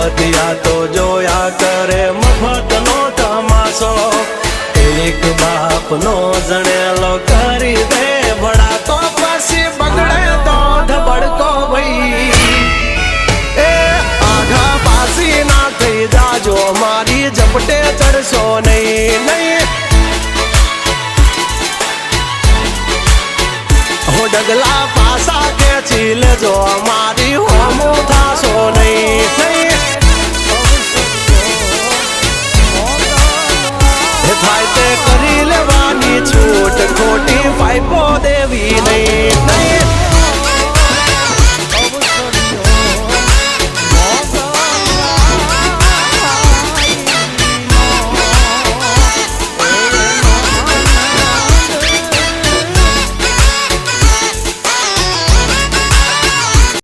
બધિયા તો જોયા કરે મફતનો તમાશો એક બાપનો જણેલો કરી દે ભડા તો પછી બગડે તો ધબડકો ભાઈ એ આઘા પાસી ના થઈ જાજો મારી ઝપટે ચડશો નહીં નહીં હો ડગલા પાસા ખેંચી લેજો મારી હોમો થાશો નહીં નહીં થાય તે કરી લેવાની છૂટ ખોટી પાઇપો દેવી નહીં